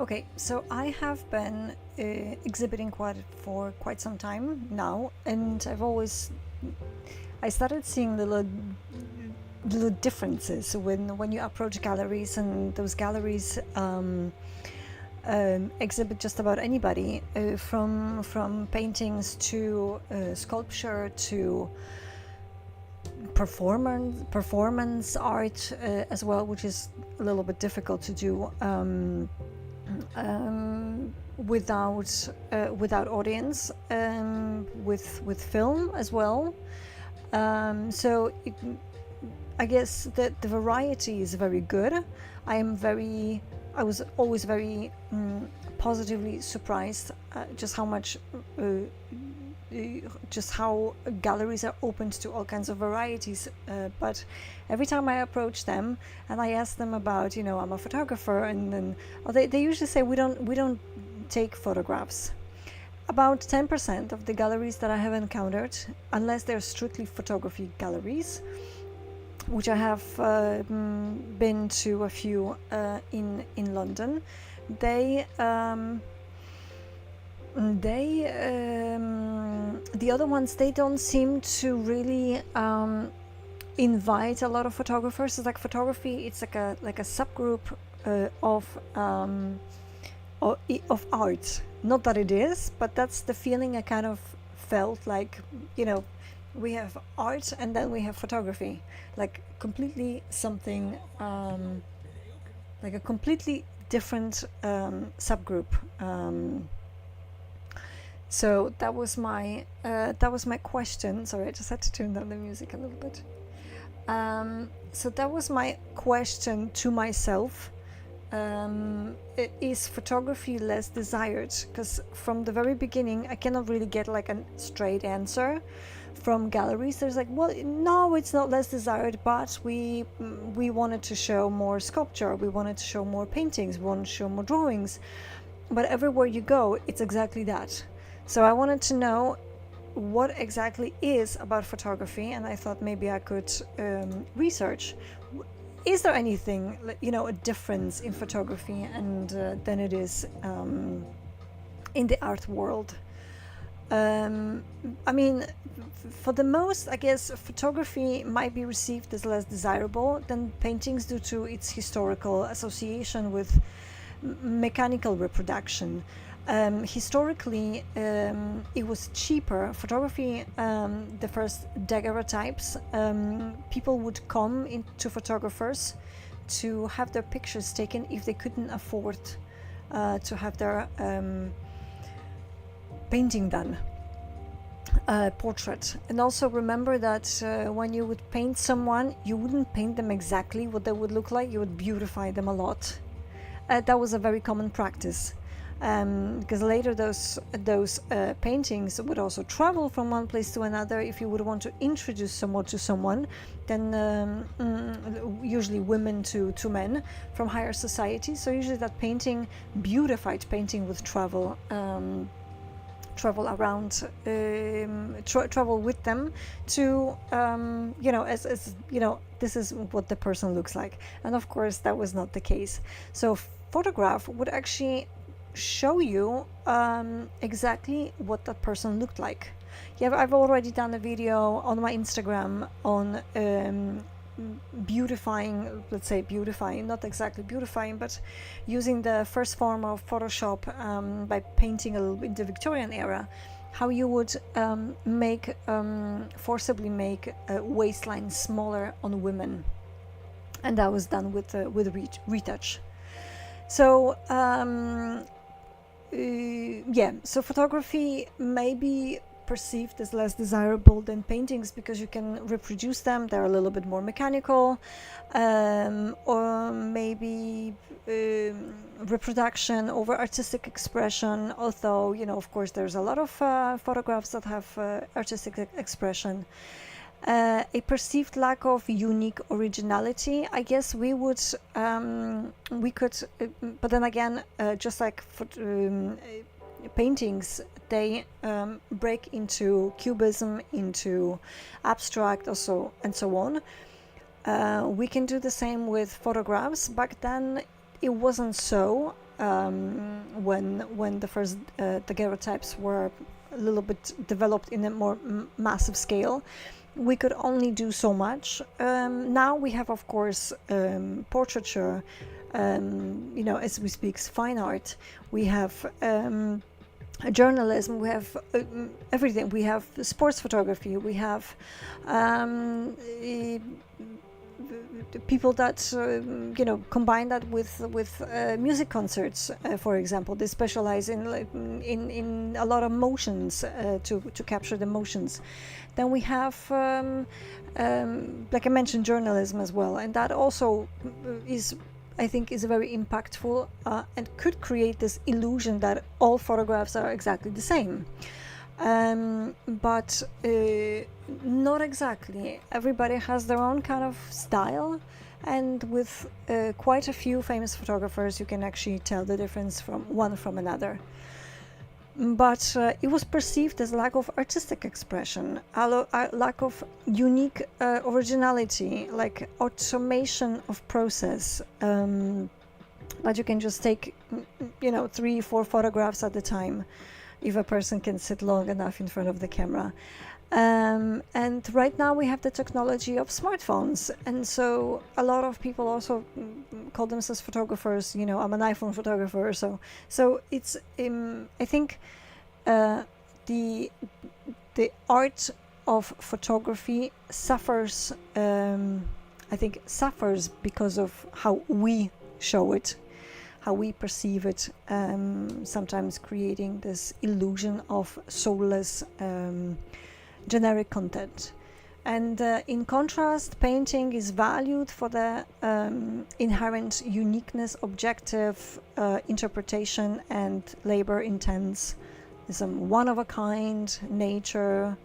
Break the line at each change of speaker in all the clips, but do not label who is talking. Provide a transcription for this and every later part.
Okay, so I have been exhibiting for quite some time now, and I started seeing little differences when you approach galleries, and those galleries exhibit just about anybody, from paintings to sculpture to performance art as well, which is a little bit difficult to do without audience, with film as well. I guess that the variety is very good. I was always very positively surprised just how much just how galleries are opened to all kinds of varieties. But every time I approach them and I ask them about, I'm a photographer, and then they usually say we don't take photographs. About 10% of the galleries that I have encountered, unless they're strictly photography galleries, which I have been to a few in London, the other ones, they don't seem to really invite a lot of photographers. It's like photography, it's like a subgroup of art. Not that it is, but that's the feeling I kind of felt. Like, we have art and then we have photography, like completely something, like a completely different subgroup. So that was my question. Sorry, I just had to turn down the music a little bit. So that was my question to myself. Is photography less desired? Because from the very beginning, I cannot really get like a straight answer from galleries. There's like, well, no, it's not less desired, but we wanted to show more sculpture, we wanted to show more paintings, we wanted to show more drawings. But everywhere you go, it's exactly that. So I wanted to know what exactly is about photography, and I thought maybe I could research. Is there anything, a difference in photography and than it is in the art world? I mean, for the most, I guess photography might be received as less desirable than paintings due to its historical association with mechanical reproduction. Historically, it was cheaper. Photography, the first daguerreotypes, people would come into photographers to have their pictures taken if they couldn't afford to have their painting done, portrait. And also remember that when you would paint someone, you wouldn't paint them exactly what they would look like, you would beautify them a lot. That was a very common practice. Because later those paintings would also travel from one place to another. If you would want to introduce someone to someone, then usually women to men from higher society. So usually that beautified painting would travel around, travel with them to, as this is what the person looks like. And of course that was not the case. So photograph would actually show you exactly what that person looked like. Yeah, I've already done a video on my Instagram on beautifying, not exactly beautifying, but using the first form of Photoshop by painting a little bit in the Victorian era, how you would forcibly make a waistline smaller on women, and that was done with retouch. So so photography may be perceived as less desirable than paintings because you can reproduce them. They're a little bit more mechanical, or maybe reproduction over artistic expression. Although, of course, there's a lot of photographs that have artistic expression. A perceived lack of unique originality. I guess we could, but then again, just like paintings, they break into cubism, into abstract, also, and so on. We can do the same with photographs. Back then, it wasn't so. when the first daguerreotypes were a little bit developed in a more massive scale. We could only do so much. Now we have, of course, portraiture, as we speak, fine art. We have journalism, we have everything. We have sports photography, we have people that combine that with music concerts, for example. They specialize in a lot of motions, to capture the motions. Then we have like I mentioned, journalism as well, and that also I think is very impactful, and could create this illusion that all photographs are exactly the same. But not exactly. Everybody has their own kind of style, and with quite a few famous photographers, you can actually tell the difference from one from another. But it was perceived as lack of artistic expression, a lack of unique originality, like automation of process, that you can just take 3-4 photographs at a time if a person can sit long enough in front of the camera. And right now we have the technology of smartphones, and so a lot of people also call themselves photographers. I'm an iPhone photographer, so it's I think the art of photography suffers. I think suffers because of how we show it, how we perceive it, sometimes creating this illusion of soulless generic content. And in contrast, painting is valued for the inherent uniqueness, objective interpretation, and labor intense, some one-of-a-kind nature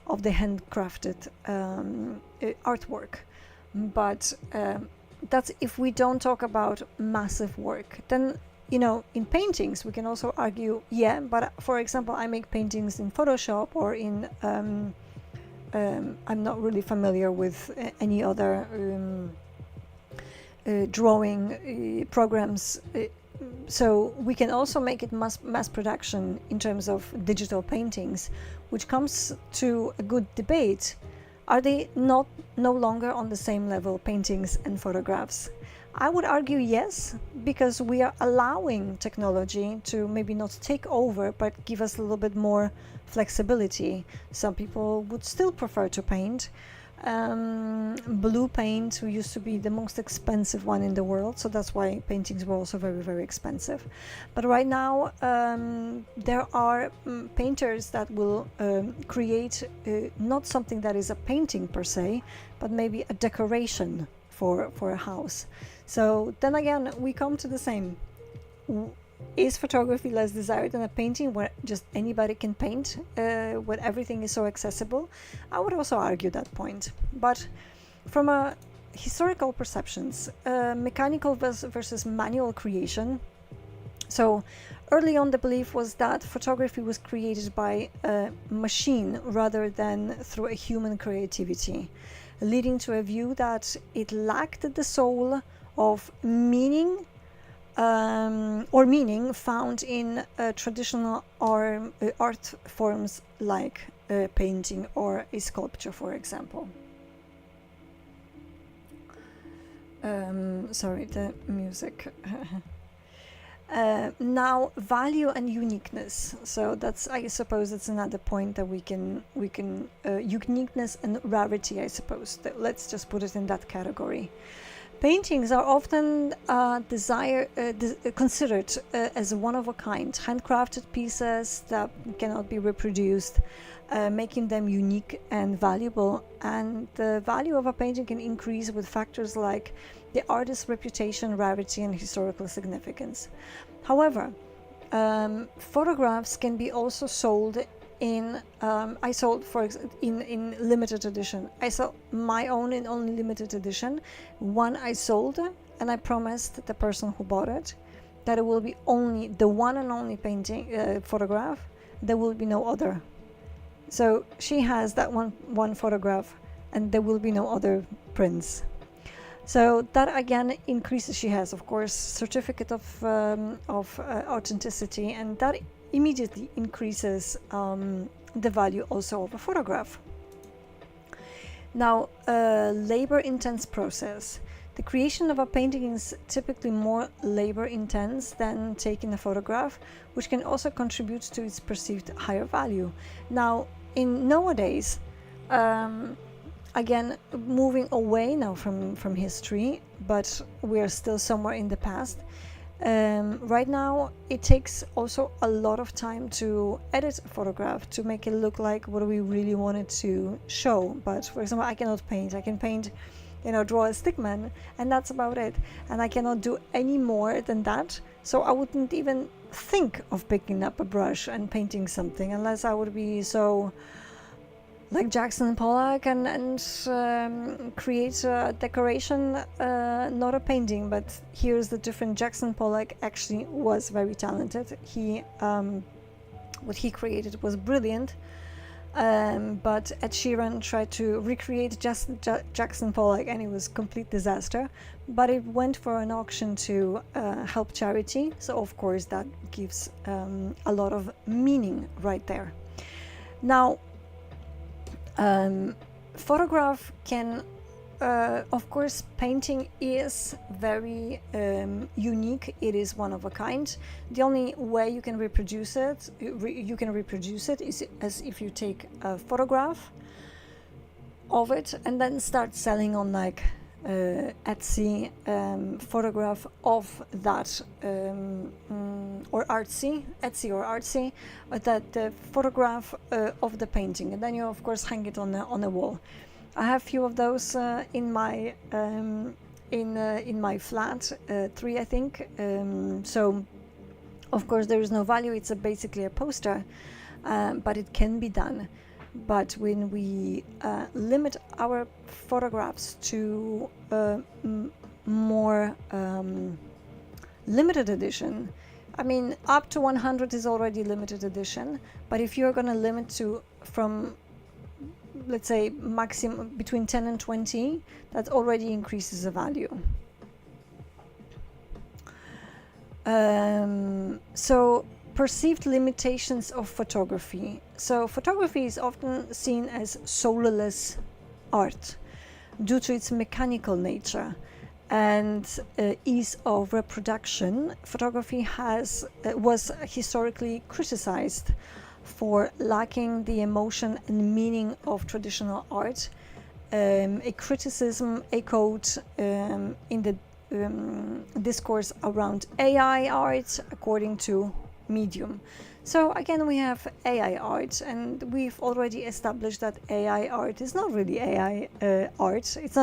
of the handcrafted artwork. But that's if we don't talk about massive work. Then in paintings we can also argue, but for example, I make paintings in Photoshop or in I'm not really familiar with any other drawing programs, so we can also make it mass production in terms of digital paintings, which comes to a good debate. Are they no longer on the same level, paintings and photographs? I would argue yes, because we are allowing technology to maybe not take over, but give us a little bit more flexibility. Some people would still prefer to paint. Blue paint, who used to be the most expensive one in the world, so that's why paintings were also very, very expensive. But right now there are painters that will create not something that is a painting per se, but maybe a decoration for a house. So then again, we come to the same. Is photography less desired than a painting where just anybody can paint, where everything is so accessible? I would also argue that point. But from a historical perceptions, mechanical versus manual creation. So early on, the belief was that photography was created by a machine rather than through a human creativity, leading to a view that it lacked the soul of meaning or meaning found in traditional art forms like painting or a sculpture, for example. Sorry, the music. Now, value and uniqueness. So that's, I suppose, that's another point that we can uniqueness and rarity, I suppose. Let's just put it in that category. Paintings are often considered as one of a kind, handcrafted pieces that cannot be reproduced, making them unique and valuable. And the value of a painting can increase with factors like the artist's reputation, rarity, and historical significance. However, photographs can be also sold in I sold in limited edition. I sold my own in only limited edition. One I sold, and I promised the person who bought it that it will be only the one and only painting photograph. There will be no other. So she has that one photograph, and there will be no other prints. So that again increases. She has, of course, certificate of authenticity, and that immediately increases the value also of a photograph. Now, a labor-intense process. The creation of a painting is typically more labor-intense than taking a photograph, which can also contribute to its perceived higher value. Now, in nowadays, again, moving away now from history, but we are still somewhere in the past. Right now, it takes also a lot of time to edit a photograph to make it look like what we really wanted to show. But for example, I cannot paint. I can paint, draw a stickman, and that's about it. And I cannot do any more than that. So I wouldn't even think of picking up a brush and painting something unless I would be so like Jackson Pollock and create a decoration, not a painting. But here's the difference. Jackson Pollock actually was very talented. He what he created was brilliant, but Ed Sheeran tried to recreate Jackson Pollock, and it was a complete disaster. But it went for an auction to help charity, so of course that gives a lot of meaning right there. Now, photograph can, of course, painting is very unique. It is one of a kind. The only way you can reproduce it, is as if you take a photograph of it and then start selling on like Etsy, photograph of that, or Etsy or Artsy, that the photograph of the painting, and then you of course hang it on a wall. I have few of those in my flat, 3 I think. So of course there is no value. It's basically a poster, but it can be done. But when we limit our photographs to more limited edition, I mean, up to 100 is already limited edition. But if you're going to limit to from, let's say, maximum between 10 and 20, that already increases the value. So perceived limitations of photography. So photography is often seen as soulless art due to its mechanical nature and ease of reproduction. Photography was historically criticized for lacking the emotion and meaning of traditional art. A criticism echoed in the discourse around AI art, according to Medium. So again, we have AI art, and we've already established that AI art is not really AI art. It's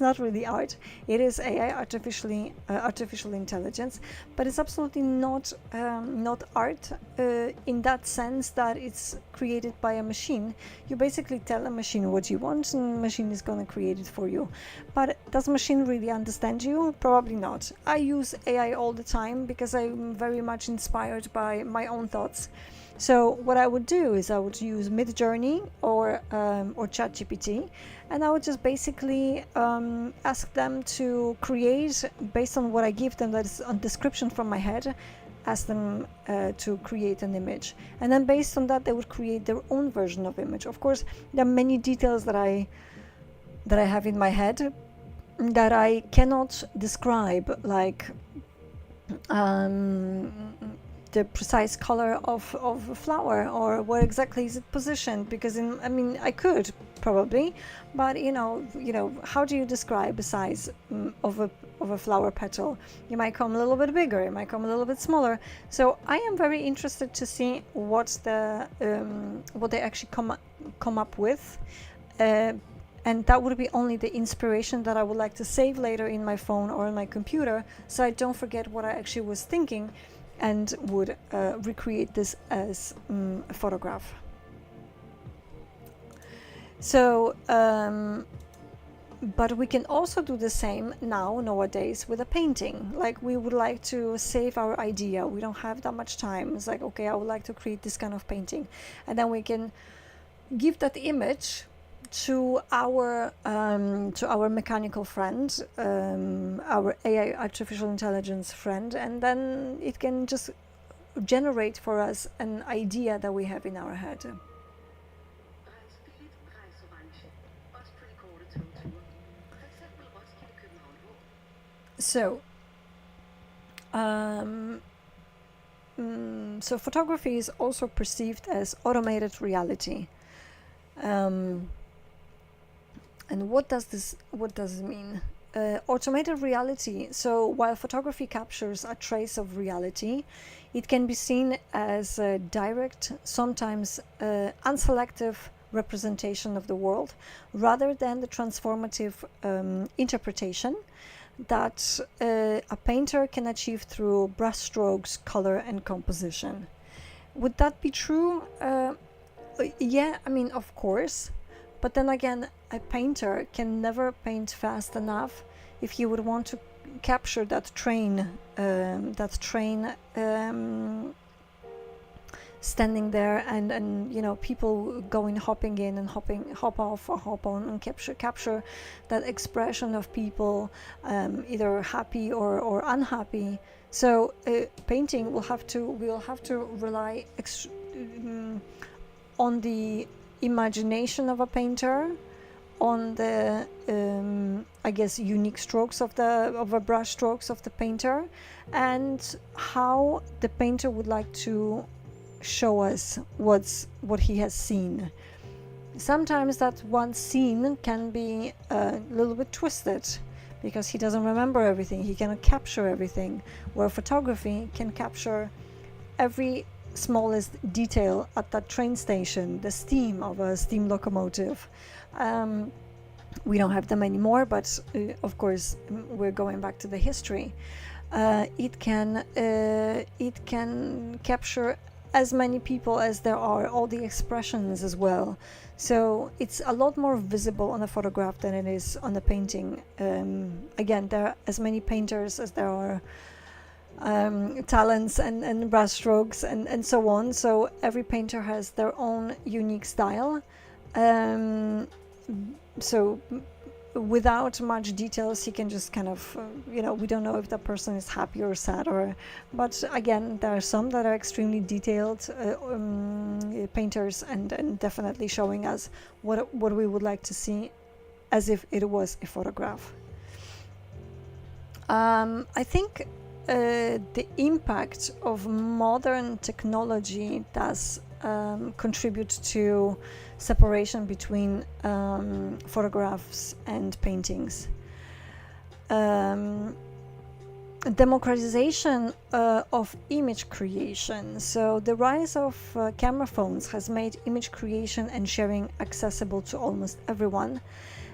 not really art. It is AI, artificial intelligence, but it's absolutely not art in that sense that it's created by a machine. You basically tell a machine what you want, and the machine is going to create it for you. But does machine really understand you? Probably not. I use AI all the time because I'm very much inspired by my own thoughts. So what I would do is I would use Midjourney or ChatGPT, and I would just basically ask them to create based on what I give them, that is a description from my head. Ask them to create an image, and then based on that they would create their own version of image. Of course, there are many details that I have in my head that I cannot describe, like the precise color of a flower, or where exactly is it positioned, because I could probably, but how do you describe the size of a flower petal? You might come a little bit bigger, it might come a little bit smaller. So I am very interested to see what they actually come up with, and that would be only the inspiration that I would like to save later in my phone or in my computer, so I don't forget what I actually was thinking, and would recreate this as a photograph. So, but we can also do the same nowadays with a painting. Like, we would like to save our idea. We don't have that much time. It's like, okay, I would like to create this kind of painting. And then we can give that image to our mechanical friend, our AI artificial intelligence friend, and then it can just generate for us an idea that we have in our head. So, so photography is also perceived as automated reality. And what does it mean? Automated reality. So while photography captures a trace of reality, it can be seen as a direct, sometimes unselective representation of the world, rather than the transformative interpretation that a painter can achieve through brushstrokes, color, and composition. Would that be true? Yeah, I mean, of course. But then again, a painter can never paint fast enough if he would want to capture that train standing there, and you know, people hopping in and hop off or hop on, and capture that expression of people, either happy or unhappy. So painting will have to rely on the imagination of a painter, on the I guess unique strokes of a brush strokes of the painter, and how the painter would like to show us what he has seen. Sometimes that one scene can be a little bit twisted because he doesn't remember everything, he cannot capture everything, where photography can capture every smallest detail at that train station, the steam of a steam locomotive. We don't have them anymore, but of course we're going back to the history. It can capture as many people as there are, all the expressions as well. So it's a lot more visible on a photograph than it is on a painting. Again, there are as many painters as there are talents and brushstrokes and so on. So every painter has their own unique style. So without much details, he can just kind of, we don't know if that person is happy or sad, but again, there are some that are extremely detailed painters, and definitely showing us what we would like to see as if it was a photograph. I think the impact of modern technology does contribute to separation between photographs and paintings. Democratization of image creation. So the rise of camera phones has made image creation and sharing accessible to almost everyone,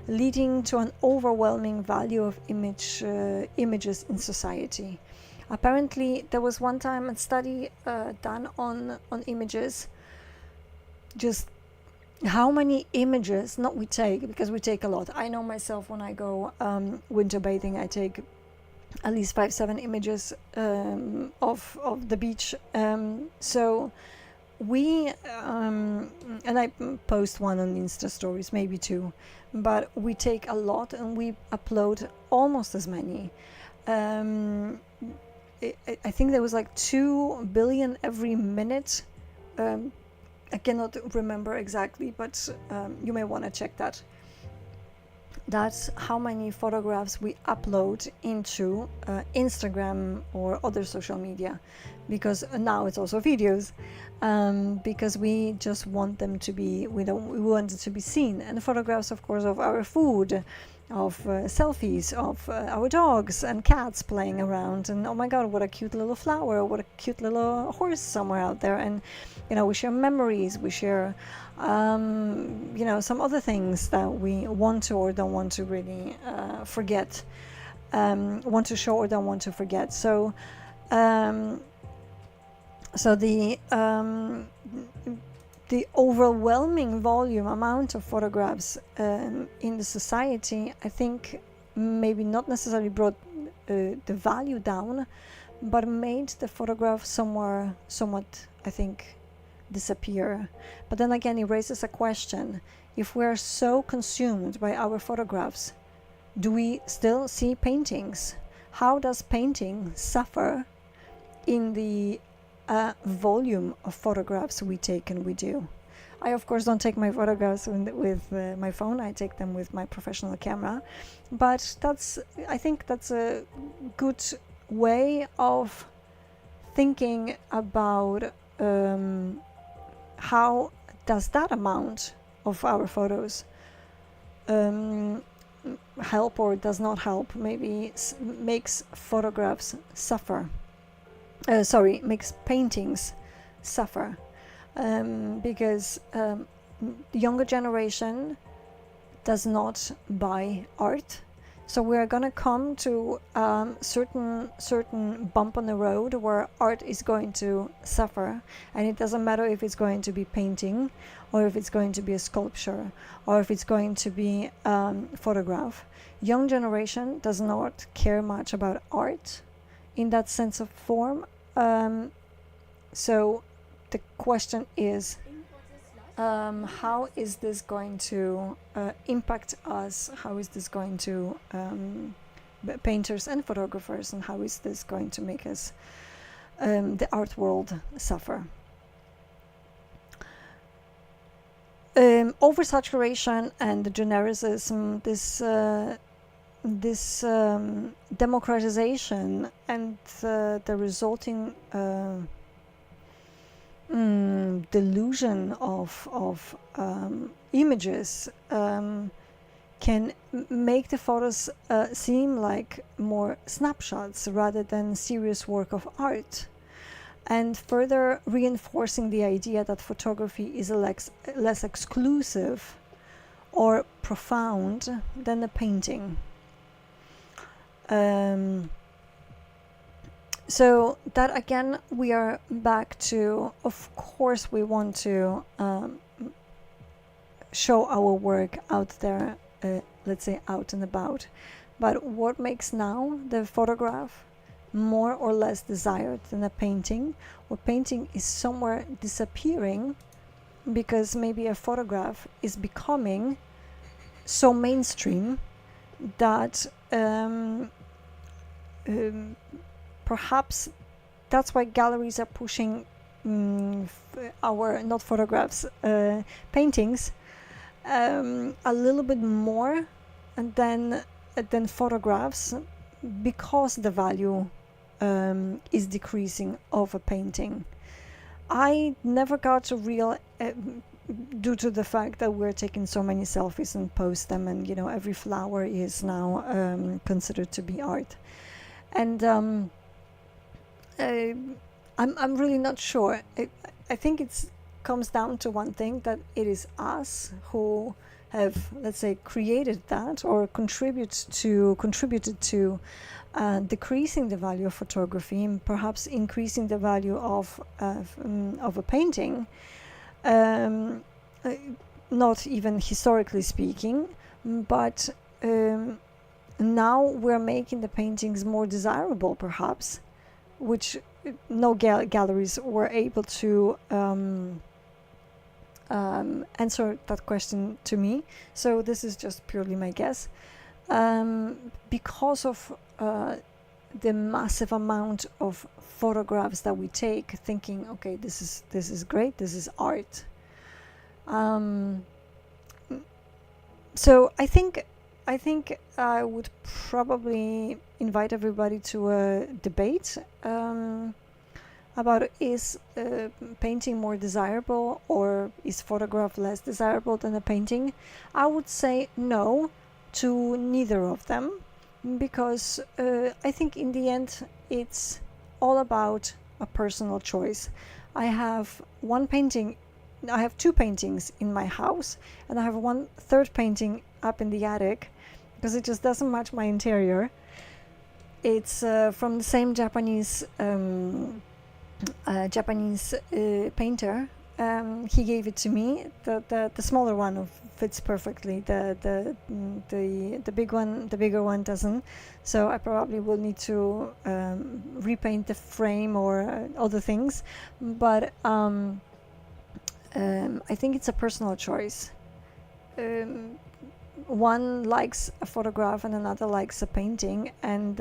leading to an overwhelming value of images in society. Apparently, there was one time a study done on images, just how many images, not we take, because we take a lot. I know myself, when I go winter bathing, I take at least 5-7 images of the beach. So we, and I post one on Insta stories, maybe 2, but we take a lot and we upload almost as many. I think there was like 2 billion every minute. I cannot remember exactly, but you may want to check that. That's how many photographs we upload into Instagram or other social media, because now it's also videos, because we just want them to be, we want it to be seen. And photographs, of course, of our food, of selfies of our dogs and cats playing around, and oh my god, what a cute little flower, what a cute little horse somewhere out there. And we share memories, we share some other things that we want to or don't want to really forget, want to show or don't want to forget. So the overwhelming amount of photographs in the society, I think, maybe not necessarily brought the value down, but made the photograph somewhat, I think, disappear. But then again, it raises a question: if we're so consumed by our photographs, do we still see paintings? How does painting suffer in the volume of photographs we take and we do? I, of course, don't take my photographs with my phone. I take them with my professional camera. But I think that's a good way of thinking about how does that amount of our photos help or does not help, maybe makes photographs suffer. Makes paintings suffer. Because the younger generation does not buy art, so we're gonna come to certain bump on the road where art is going to suffer, and it doesn't matter if it's going to be painting, or if it's going to be a sculpture, or if it's going to be photograph. Young generation does not care much about art in that sense of form. So the question is, how is this going to impact us? How is this going to painters and photographers, and how is this going to make us, the art world, suffer? Oversaturation and genericism, this democratization and the resulting delusion of images can make the photos seem like more snapshots rather than serious work of art, and further reinforcing the idea that photography is less exclusive or profound than a painting. So that again, we are back to, of course, we want to show our work out there, let's say out and about. But what makes now the photograph more or less desired than a painting? Or painting is somewhere disappearing because maybe a photograph is becoming so mainstream that perhaps that's why galleries are pushing our, not photographs, paintings a little bit more than photographs, because the value is decreasing of a painting. I never got a real, due to the fact that we're taking so many selfies and post them, and you know, every flower is now considered to be art. And I'm really not sure. I think it comes down to one thing, that it is us who have, let's say, created that or contributed to decreasing the value of photography and perhaps increasing the value of a painting. Not even historically speaking, but now we're making the paintings more desirable, perhaps, which no galleries were able to answer that question to me. So this is just purely my guess. Because of the massive amount of photographs that we take, thinking, okay, this is great, this is art. So I think I would probably invite everybody to a debate about, is painting more desirable or is photograph less desirable than a painting? I would say no to neither of them, because I think in the end it's all about a personal choice. I have two paintings in my house, and I have one third painting up in the attic because it just doesn't match my interior. It's from the same Japanese painter. He gave it to me. The smaller one fits perfectly. The bigger one doesn't. So I probably will need to repaint the frame or other things. But I think it's a personal choice. um, one likes a photograph and another likes a painting, and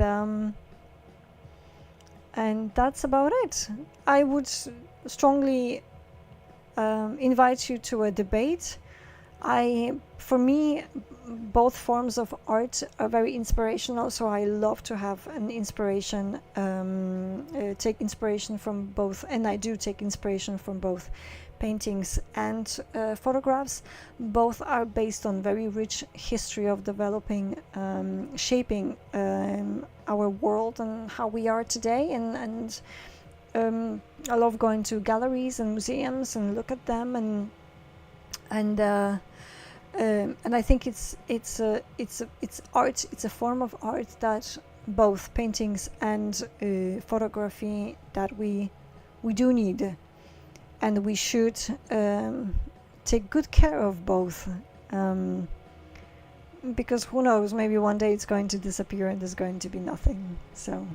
that's about it. I would strongly invite you to a debate. For me, both forms of art are very inspirational, so I love to have an inspiration, take inspiration from both, and I do take inspiration from both paintings and photographs. Both are based on very rich history of developing, shaping our world and how we are today, and I love going to galleries and museums and look at them, and I think it's art. It's a form of art that both paintings and photography that we do need, and we should take good care of both, because who knows, maybe one day it's going to disappear and there's going to be nothing. So